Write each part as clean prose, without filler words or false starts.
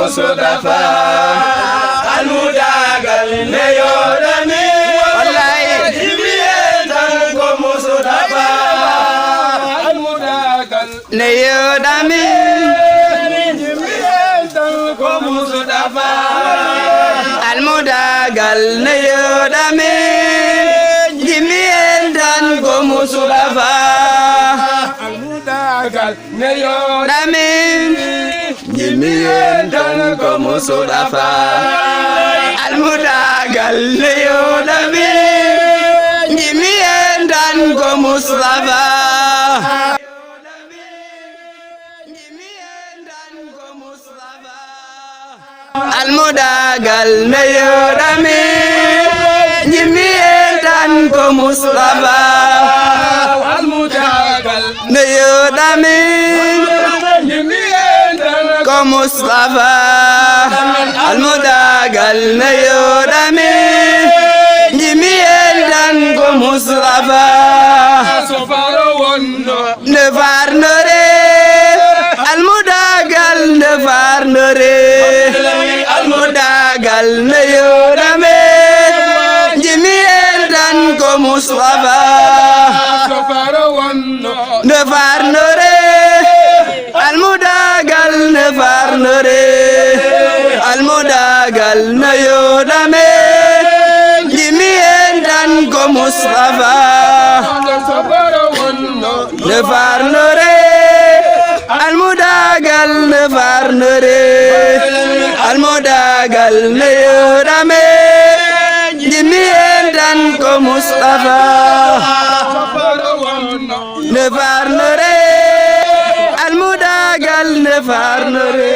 Mustafa almudagal ne yorami wallahi jimiyen tan ko Mustafa almudagal ne yorami jimiyen tan ko Mustafa almudagal ne yorami jimiyen tan ko Mustafa almudagal ne yorami jimiyen tan ko Mustafa almudagal ne yorami jimiyen tan ko Mustafa almudagal ne yorami jimiyen tan ko Mustafa almudagal ne yorami jimiyen tan ko Mustafa almudagal ne yorami jimiyen tan ko Mustafa sofaro wonno ne farnore almudagal ne farnore almudagal ne yorami jimiyen tan ko Mustafa sofaro wonno ne farnore almudagal ne farnore almudagal ne yorami jimiyen tan ko Mustafa ne farnore almudagal ne farnore almudagal ne yorami jimiyen tan ko Mustafa ne farnore almudagal ne farnore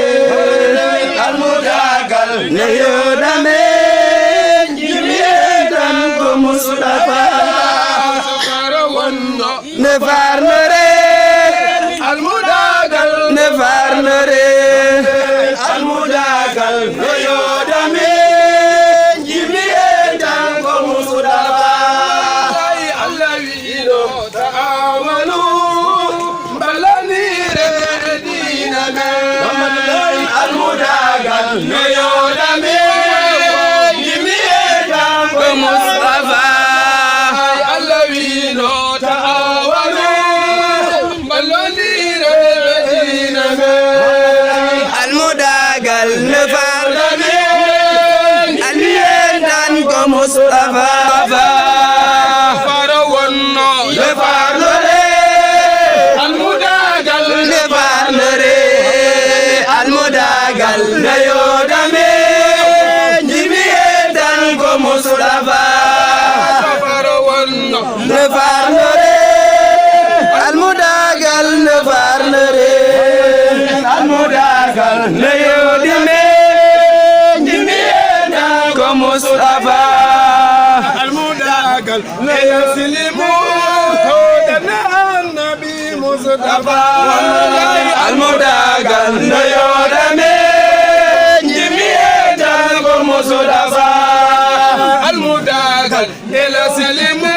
almudagal ne yorami jimiyen tan ko Mustafa ne farnore almudagal ne farnore almudagal ne yorami jimiyen tan ko Mustafa alawilo ta'awanu balanire diname almudagal ne yorami jimiyen tan ko Mustafa alawilo ta'awanu balanire diname almudagal ne farname jimiyen tan ko Mustafa farawonno ne farnore almudagal ne farnore almudagal ne yorami jimiyen tan ko Mustafa farawonno ne farnore almudagal ne farnore almudagal ne yorami jimiyen tan ko Mustafa almudagal ne yuslimu hodana annabi Mustafa almudagal ne yorami jimiyen tan ko Mustafa almudagal ne yuslimu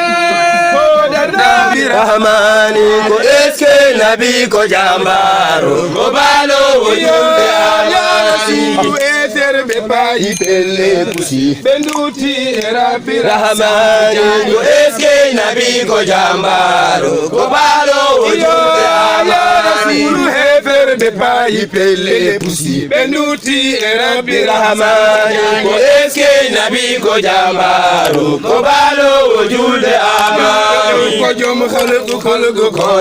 hodana rahmani ko eske nabi ko jambaru ko balo wujumbe alasi be bayi pelle pusi benduti rabbi rahmani ko eske nabi ko jambaru ko balo wujumbe alasi hefer be bayi pelle pusi benduti rabbi rahmani ko eske nabi ko jambaru ko balo wujumbe alasi ko jom khalqu ko